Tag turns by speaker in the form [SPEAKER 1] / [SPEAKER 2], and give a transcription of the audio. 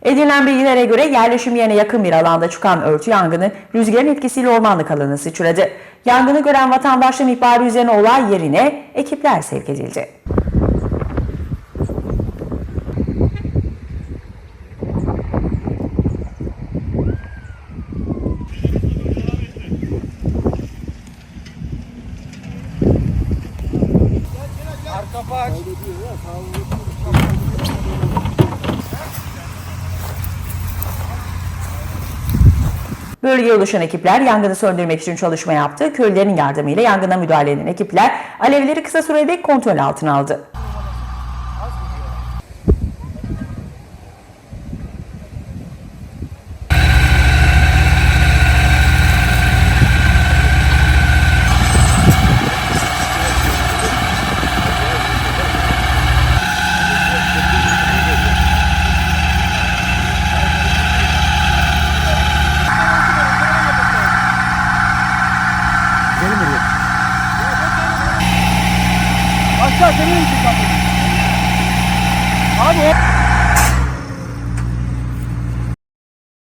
[SPEAKER 1] Edinilen bilgilere göre yerleşim yerine yakın bir alanda çıkan örtü yangını rüzgarın etkisiyle ormanlık alanı sıçradı. Yangını gören vatandaşların ihbarı üzerine olay yerine ekipler sevk edildi. Bölgeye ulaşan ekipler yangını söndürmek için çalışma yaptı. Köylülerin yardımıyla yangına müdahale eden ekipler alevleri kısa sürede kontrol altına aldı.
[SPEAKER 2] Aşağı senin için kapı. Abi o...